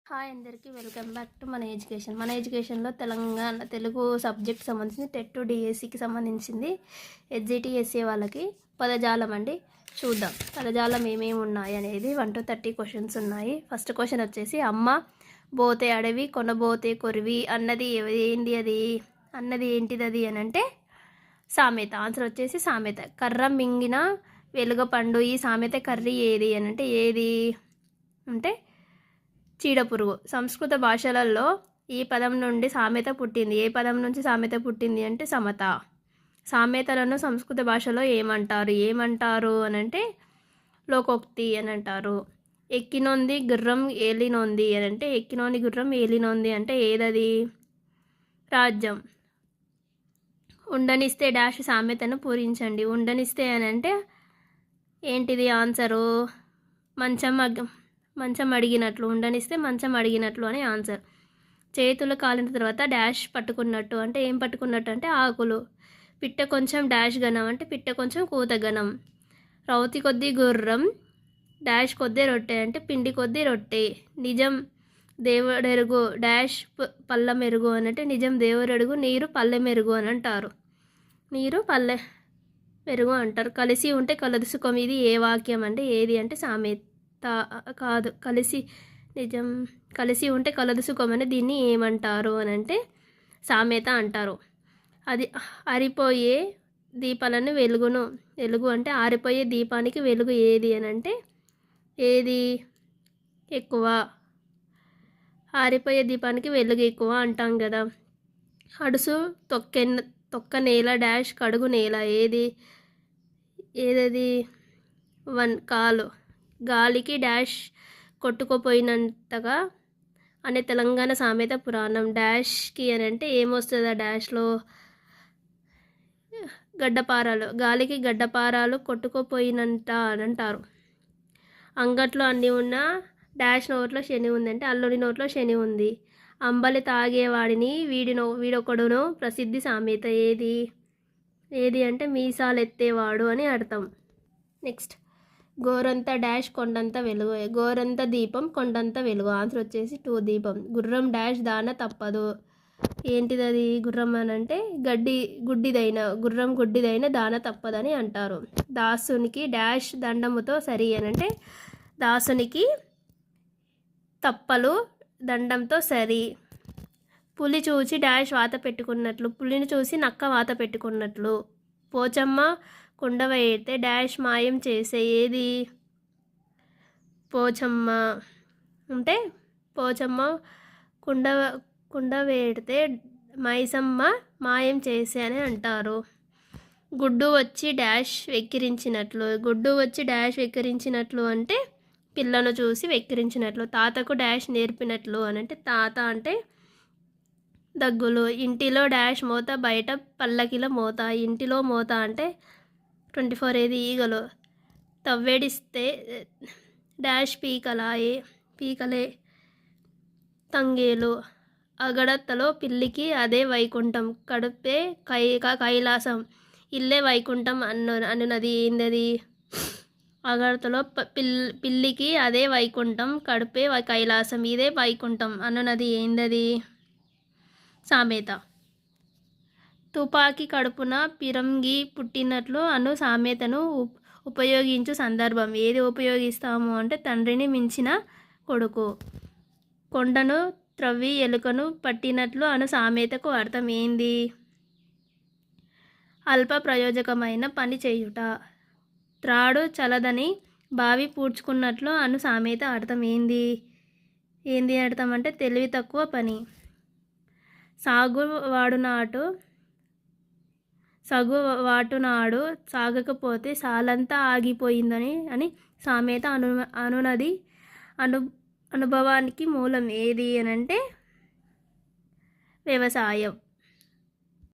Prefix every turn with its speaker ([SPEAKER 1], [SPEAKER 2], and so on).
[SPEAKER 1] Hi అందరికీ welcome back to మన ఎడ్యుకేషన్లో తెలంగాణ తెలుగు సబ్జెక్ట్ సంబంధించి టెట్ డిఎస్సికి సంబంధించింది ఎస్జిటిఎస్ఏ వాళ్ళకి పదజాలం అండి. చూద్దాం పదజాలం ఏమేమి ఉన్నాయి అనేది 1 to 30 క్వశ్చన్స్ ఉన్నాయి. ఫస్ట్ క్వశ్చన్ వచ్చేసి అమ్మ బోతే అడవి కొనబోతే కొరివి అన్నది ఏంటిది అది అని అంటే సామెత. ఆన్సర్ వచ్చేసి సామెత. కర్ర మింగిన వెలుగపండు ఈ సామెత కర్రీ ఏది అని అంటే ఏది అంటే చీడపురుగు. సంస్కృత భాషలలో ఈ పదం నుండి సామెత పుట్టింది. ఏ పదం నుంచి సామెత పుట్టింది అంటే సమత. సామెతలను సంస్కృత భాషలో ఏమంటారు అని అంటే లోకోక్తి అని అంటారు. ఎక్కినొంది గుర్రం ఏలినొంది అని అంటే ఎక్కినోని గుర్రం ఏలినొంది అంటే ఏదది రాజ్యం. ఉండనిస్తే డాష్ సామెతను పూరించండి. ఉండనిస్తే అని అంటే ఏంటిది ఆన్సరు మంచం అడిగినట్లు. ఉండనిస్తే మంచం అడిగినట్లు అని ఆన్సర్. చేతులు కాలిన తర్వాత డాష్ పట్టుకున్నట్టు అంటే ఏం పట్టుకున్నట్టు అంటే ఆకులు. పిట్ట కొంచెం డాష్ గనం అంటే పిట్ట కొంచెం కూత గనం. రౌతి కొద్దీ గుర్రం డాష్ కొద్దీ రొట్టె అంటే పిండి కొద్దీ రొట్టె. నిజం దేవుడెరుగు డాష్ పళ్ళ మెరుగు అని అంటే నిజం దేవుడెరుగు నీరు పల్లె మెరుగు అని అంటారు. నీరు పల్లె మెరుగు అంటారు. కలిసి ఉంటే కలదు సుఖం. ఇది ఏ వాక్యం అంటే ఏది అంటే సామెత కాదు. కలిసి ఉంటే కలదు సుఖం అని దీన్ని ఏమంటారు అని అంటే సామెత అంటారు. అది ఆరిపోయే దీపాలను వెలుగు అంటే ఆరిపోయే దీపానికి వెలుగు ఏది అని అంటే ఏది ఎక్కువ. ఆరిపోయే దీపానికి వెలుగు ఎక్కువ అంటాం కదా. అడుసు తొక్క నేల డాష్ కడుగు నేల ఏదది కాలు. గాలికి డాష్ కొట్టుకుపోయినంతగా అనే తెలంగాణ సామెత పురాణం. డాష్కి అని అంటే ఏమొస్తుంది ఆ డాష్లో గడ్డపారాలు. గాలికి గడ్డపారాలు కొట్టుకుపోయినంత అని అంటారు. అంగట్లో అన్నీ ఉన్న డాష్ నోట్లో శని ఉందంటే అల్లుడి నోట్లో శని ఉంది. అంబలి తాగేవాడిని వీడొకడును ప్రసిద్ధి సామెత ఏది అంటే మీసాలు ఎత్తేవాడు అని అర్థం. నెక్స్ట్ గోరంత డాష్ కొండంత వెలుగు. గోరంత దీపం కొండంత వెలుగు. ఆన్సర్ వచ్చేసి 2 దీపం. గుర్రం డాష్ దాన తప్పదు. ఏంటిది అది గుర్రం అని అంటే గుర్రం గుడ్డిదైన దాన తప్పదని అంటారు. దాసునికి డాష్ దండముతో సరి అని అంటే దాసునికి తప్పలు దండంతో సరి. పులి చూసి డాష్ వాత పెట్టుకున్నట్లు. పులిని చూసి నక్క వాత పెట్టుకున్నట్లు. పోచమ్మ కుండ వేడితే డాష్ మాయం చేసే ఏది పోచమ్మ అంటే పోచమ్మ కుండ వేడితే మైసమ్మ మాయం చేసే అని అంటారు. గుడ్డు వచ్చి డాష్ వెక్కిరించినట్లు అంటే పిల్లను చూసి వెక్కిరించినట్లు. తాతకు డాష్ నేర్పినట్లు అని అంటే తాత అంటే దగ్గులు. ఇంటిలో డాష్ మోత బయట పల్లకిల మోత. ఇంటిలో మోత అంటే 24 ఏది ఈగలు. తవ్వేడిస్తే డాష్ పీకలే తంగేలు. అగడతలో పిల్లికి అదే వైకుంఠం. కడుపే కైలాసం. ఇల్లే వైకుంఠం అనున్నది ఏందది అగడతలో పిల్లికి అదే వైకుంఠం. కడుపే కైలాసం. ఇదే వైకుంఠం అనున్నది ఏందది సామెత. తుపాకీ కడుపున పిరంగి పుట్టినట్లు అను సామెతను ఉపయోగించు సందర్భం. ఏది ఉపయోగిస్తాము అంటే తండ్రిని మించిన కొడుకు. కొండను త్రవ్వి ఎలుకను పట్టినట్లు అను సామెతకు అర్థం ఏంది అల్ప ప్రయోజకమైన పని చేయుట. త్రాడు చలదని బావి పూడ్చుకున్నట్లు అను సామెత అర్థం ఏంది అర్థం అంటే తెలివి తక్కువ పని. సగువాటునాడు సాగకపోతే సాలంతా ఆగిపోయిందని అని సామెత అనునది అనుభవానికి మూలం ఏది అని అంటే వ్యవసాయం.